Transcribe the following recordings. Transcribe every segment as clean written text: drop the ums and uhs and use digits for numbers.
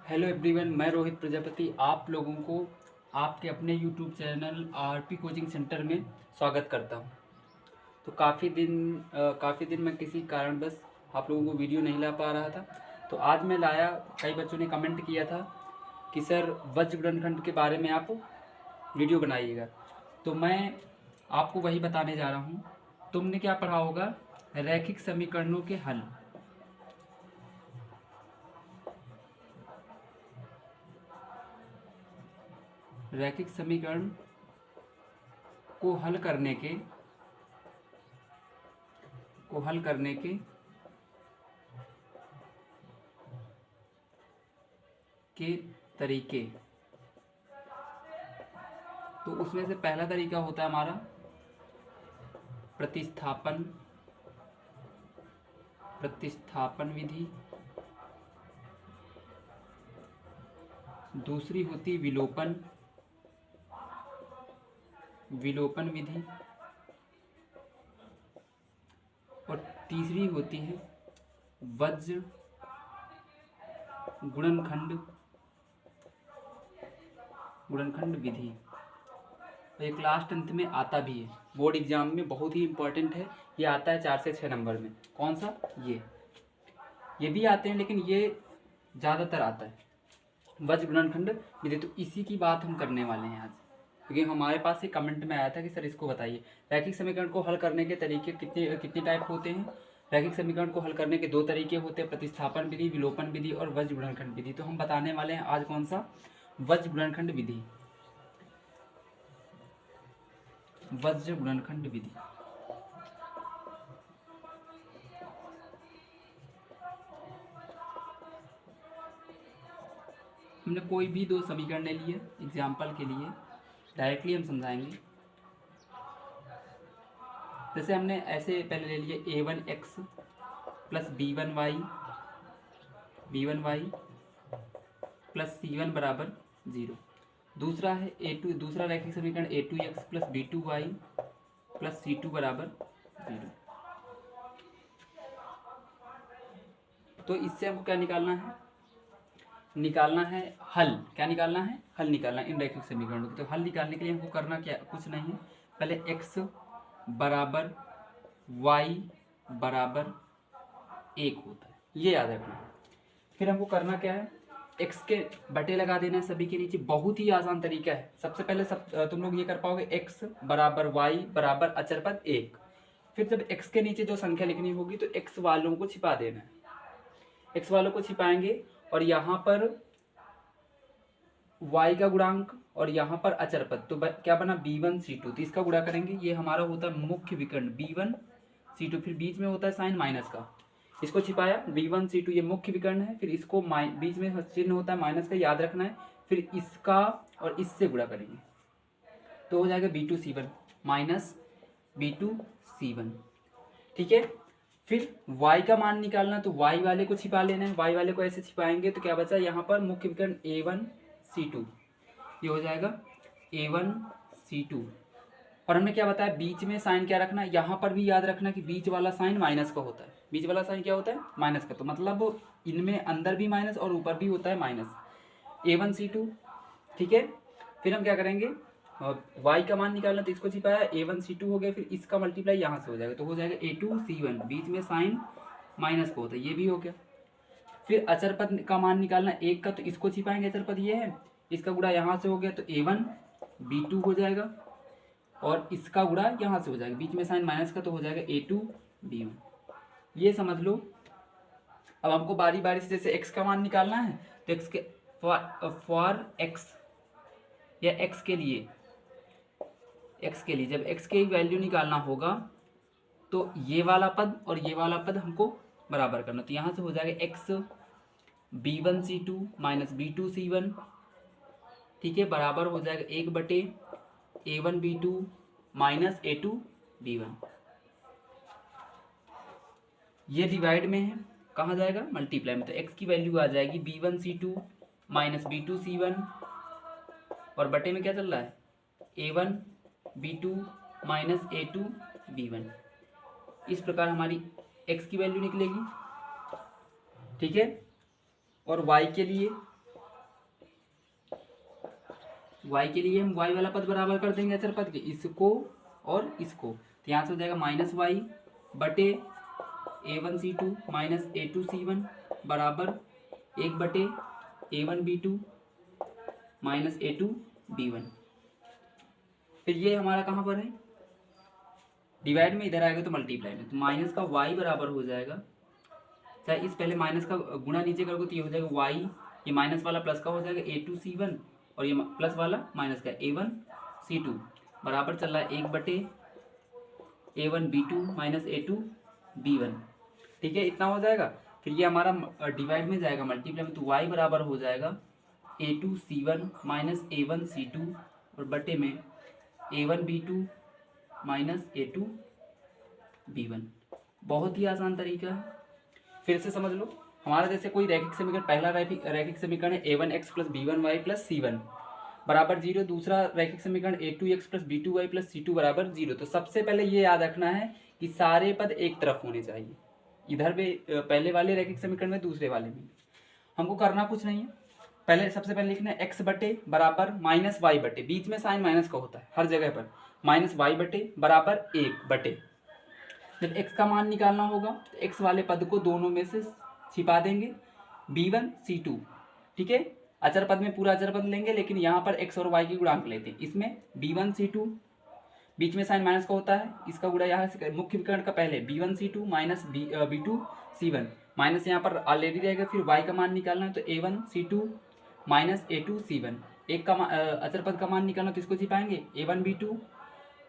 Hello everyone, मैं रोहित प्रजापति आप लोगों को आपके अपने YouTube channel RP coaching centre में स्वागत करता हूं। तो काफ़ी दिन मैं किसी कारणवश आप लोगों को वीडियो नहीं ला पा रहा था। तो आज मैं लाया। कई बच्चों ने कमेंट किया था कि सर वज्र गुणनखंड के बारे में आप वीडियो बनाइएगा। तो मैं आपको वही बताने जा रहा हूँ। तुमने क्या पढ़ा होगा? रैखिक समीकरणों के हल। रैखिक समीकरण को हल करने के तरीके। तो उसमें से पहला तरीका होता है हमारा प्रतिस्थापन विधि। दूसरी होती विलोपन विधि। और तीसरी होती है वज्र गुणनखंड विधि। और एक लास्ट अंत में आता भी है, बोर्ड एग्जाम में बहुत ही इंपॉर्टेंट है। ये आता है 4 से 6 नंबर में। कौन सा? ये भी आते हैं, लेकिन ये ज़्यादातर आता है वज्र गुणनखंड विधि। तो इसी की बात हम करने वाले हैं आज, क्योंकि हमारे पास एक कमेंट में आया था कि सर इसको बताइए, रैखिक समीकरण को हल करने के तरीके कितने टाइप होते हैं। रैखिक समीकरण को हल करने के 2 तरीके होते हैं, प्रतिस्थापन विधि, विलोपन विधि और वज्र गुणनखंड विधि। तो हम बताने वाले हैं आज कौन सा? वज्र गुणनखंड विधि। वज्र गुणनखंड विधि। हमने कोई भी 2 समीकरण ले लिए एग्जाम्पल के लिए, डायरेक्टली हम समझाएंगे। जैसे हमने ऐसे पहले ले लिए a1x plus b1y plus c1 बराबर 0। दूसरा है दूसरा रैखिक समीकरण a2x plus b2y plus c2 बराबर 0। तो इससे हमको क्या निकालना है? हल। क्या निकालना है? हल निकालना है इन रैखिक समीकरणों की। तो हल निकालने के लिए हमको करना क्या, कुछ नहीं है। पहले x बराबर y बराबर 1 होता है, ये याद रखना। फिर हमको करना क्या है? x के बटे लगा देना है सभी के नीचे। बहुत ही आसान तरीका है। सबसे पहले तुम लोग ये कर पाओगे, x बराबर y बराबर अचर पद 1। फिर जब x के नीचे जो संख्या लिखनी होगी तो x वालों को छिपा देना है। x वालों को छिपाएंगे और यहाँ पर y का गुणांक और यहाँ पर अचर पद। तो क्या बना? b1c2। तो इसका गुणा करेंगे। ये हमारा होता है मुख्य विकर्ण b1c2। फिर बीच में होता है साइन माइनस का, इसको छिपाया। b1c2 ये मुख्य विकर्ण है। फिर इसको बीच में चिन्ह होता है माइनस का, याद रखना है। फिर इसका और इससे गुणा करेंगे तो हो जाएगा b2c1 माइनस b2c1। ठीक है। फिर y का मान निकालना, तो y वाले को छिपा लेना है। y वाले को ऐसे छिपाएंगे तो क्या बचा? यहाँ पर मुख्य विकर्ण a1c2, ये हो जाएगा a1c2। और हमने क्या बताया? बीच में साइन क्या रखना है? यहाँ पर भी याद रखना कि बीच वाला साइन माइनस का होता है। बीच वाला साइन क्या होता है? माइनस का। तो मतलब इनमें अंदर भी माइनस और ऊपर भी होता है माइनस। a1c2। ठीक है। फिर हम क्या करेंगे? y का मान निकालना, तो इसको छिपाया, a1c2 हो गया। फिर इसका मल्टीप्लाई यहाँ से हो जाएगा, तो हो जाएगा a2c1। बीच में साइन माइनस का होता है, ये भी हो गया। फिर अचर पद का मान निकालना 1 का, तो इसको छिपाएंगे। अचर पद ये है, इसका गुणा यहाँ से हो गया तो a1b2 हो जाएगा। और इसका गुणा यहाँ से हो जाएगा, बीच में साइन माइनस का, तो हो जाएगा a2b1। ये समझ लो। अब हमको बारी बारी से जैसे x का मान निकालना है, तो x के फॉर x या x के लिए जब x की वैल्यू निकालना होगा तो ये वाला पद और ये वाला पद हमको बराबर करना। तो यहाँ से हो जाएगा x b1c2 माइनस b2c1। ठीक है, बराबर हो जाएगा 1 बटे a1b2 माइनस a2b1। ये डिवाइड में है, कहाँ जाएगा? मल्टीप्लाई में। तो x की वैल्यू आ जाएगी b1c2 माइनस b2c1, और बटे में क्या चल रहा है? a1b2 minus a2b1। इस प्रकार हमारी x की वैल्यू निकलेगी। ठीक है। और y के लिए y के लिए हम y वाला पद बराबर कर देंगे अचर पद के, इसको और इसको, तो यहाँ से हो जाएगा माइनस वाई बटे a1c2 माइनस a2c1 बराबर 1/a1b2 माइनस a2b1। फिर ये हमारा कहाँ पर है, डिवाइड में इधर आएगा तो मल्टीप्लाई में, तो माइनस का y बराबर हो जाएगा, चाहे इस पहले माइनस का गुणा नीचे करोगे तो ये हो जाएगा y, ये माइनस वाला प्लस का हो जाएगा a2c1 और ये प्लस वाला माइनस का a1c2 बराबर चल रहा है 1/a1b2 माइनस a2b1। ठीक है, इतना हो जाएगा। फिर ये हमारा डिवाइड में जाएगा मल्टीप्लाई में, तो y बराबर हो जाएगा a2c1 माइनस a1c2 और बटे में a1b2 माइनस a2b1। बहुत ही आसान तरीका है, फिर से समझ लो। हमारा जैसे कोई रैखिक समीकरण, पहला रैखिक समीकरण है a1x plus b1y plus c1 बराबर 0, दूसरा रैखिक समीकरण a2x plus b2y plus c2 बराबर 0। तो सबसे पहले ये याद रखना है कि सारे पद एक तरफ होने चाहिए, इधर भी पहले वाले रैखिक समीकरण में, दूसरे वाले में। हमको करना कुछ नहीं है, पहले सबसे पहले लिखना है x बटे बराबर माइनस वाई बटे, बीच में साइन माइनस का होता है हर जगह पर, माइनस वाई बटे बराबर 1 बटे, जब x का मान निकालना होगा तो x वाले पद को दोनों में से छिपा देंगे, b1 c2। ठीक है, अचर पद में पूरा अचर पद लेंगे, लेकिन यहाँ पर x और y की गुणांक लेते हैं। इसमें b1 c2 बीच में साइन माइनस का होता है, इसका गुणा यहाँ से मुख्य विकर्ण का पहले b1 c2 minus b2 c1, minus यहाँ पर ऑलरेडी रहेगा। फिर y का मान निकालना है तो a1 c2 minus a2 c1, एक का अचर पद का मान निकालना तो इसको छिपाएंगे a1 b2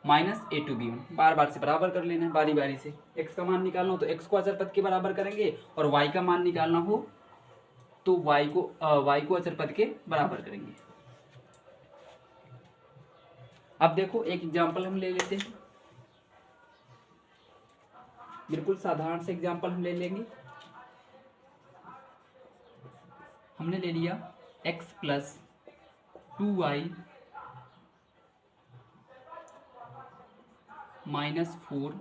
माइनस a2b1, बार बार से बराबर कर लेना है बारी बारी से। x का मान निकालना हो तो x को अचर पद के बराबर करेंगे, और y का मान निकालना हो तो y को अचर पद के बराबर करेंगे। अब देखो एक एग्जांपल हम ले लेते हैं, बिल्कुल साधारण से एग्जांपल हम ले लेंगे। हमने ले लिया x प्लस 2y माइनस 4,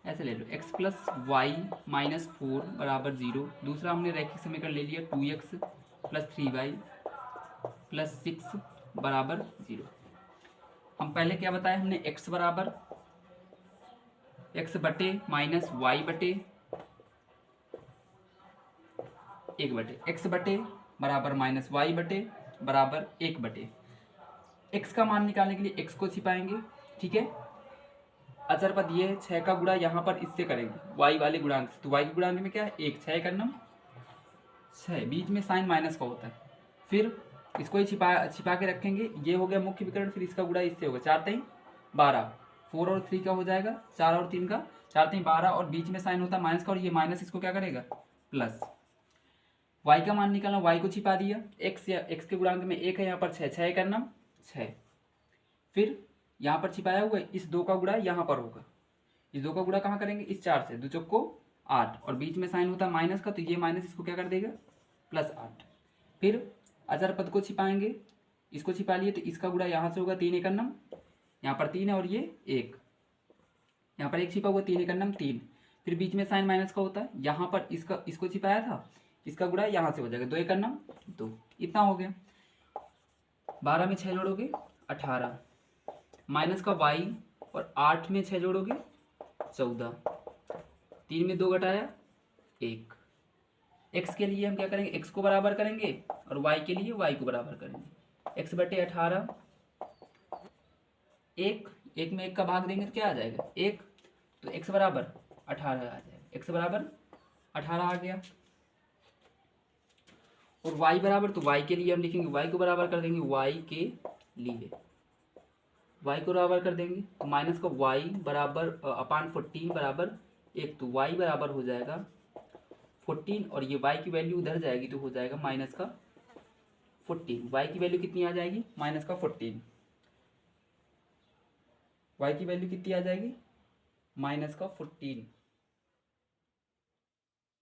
ऐसे ले लो, x प्लस वाई माइनस 4 बराबर 0। दूसरा हमने रैखिक समीकरण ले लिया 2x प्लस 3y प्लस 6 बराबर 0। हम पहले क्या बताए हमने, x बराबर x बटे माइनस वाई बटे 1 बटे, x बटे बराबर माइनस वाई बटे बराबर 1 बटे। x का मान निकालने के लिए x को छिपाएंगे। ठीक है, अचर पद ये 6 का गुणा यहाँ पर इससे करेंगे y वाले गुणांक से, तो y के गुणांक में क्या है 1, 6 का नम 6, बीच में साइन माइनस का होता है। फिर इसको ही छिपा के रखेंगे, ये हो गया मुख्य विकर्ण। फिर इसका गुणा इससे होगा 4 3 12, 4 और 3 का हो जाएगा 4 और 3 का, 4 3 12, और बीच में साइन होता है माइनस का, और ये माइनस इसको क्या करेगा प्लस। y का मान निकालना, y को छिपा दिया, x के गुणांक में 1 है, यहाँ पर 6, 6 का नम 6। फिर यहाँ पर छिपाया हुआ है, इस 2 का गुणा यहाँ पर होगा, इस 2 का गुणा कहाँ करेंगे, इस 4 से, 2 चौको 8, और बीच में साइन होता है माइनस का, तो ये माइनस इसको क्या कर देगा प्लस 8। फिर अचर पद को छिपाएंगे, इसको छिपा लिए तो इसका गुणा यहाँ से होगा 3 1 नम, यहाँ पर 3 है और ये 1, यहाँ पर 1 छिपा हुआ, 3 1 नम 3। फिर बीच में साइन माइनस का होता है, यहाँ पर इसको छिपाया था, इसका गुणा यहाँ से हो जाएगा 2 1 नम 2, इतना हो गया। 12 में 6 जोड़ोगे 18, माइनस का y, और 8 में 6 जोड़ोगे 14, 3 में 2 घटाया 1। x के लिए हम क्या करेंगे, x को बराबर करेंगे, और y के लिए y को बराबर करेंगे। x बटे 18, 1 में 1 का भाग देंगे तो क्या आ जाएगा 1, तो x बराबर 18 आ जाएगा, x बराबर 18 आ गया। और y बराबर, तो y के लिए हम लिखेंगे, y को बराबर कर देंगे, y के लिए y को बराबर कर देंगे, तो माइनस का y बराबर अपान 14 बराबर 1, तो y बराबर हो जाएगा 14, और ये y की वैल्यू उधर जाएगी तो हो जाएगा माइनस का 14। y की वैल्यू कितनी आ जाएगी माइनस का 14, y की वैल्यू कितनी आ जाएगी माइनस का 14।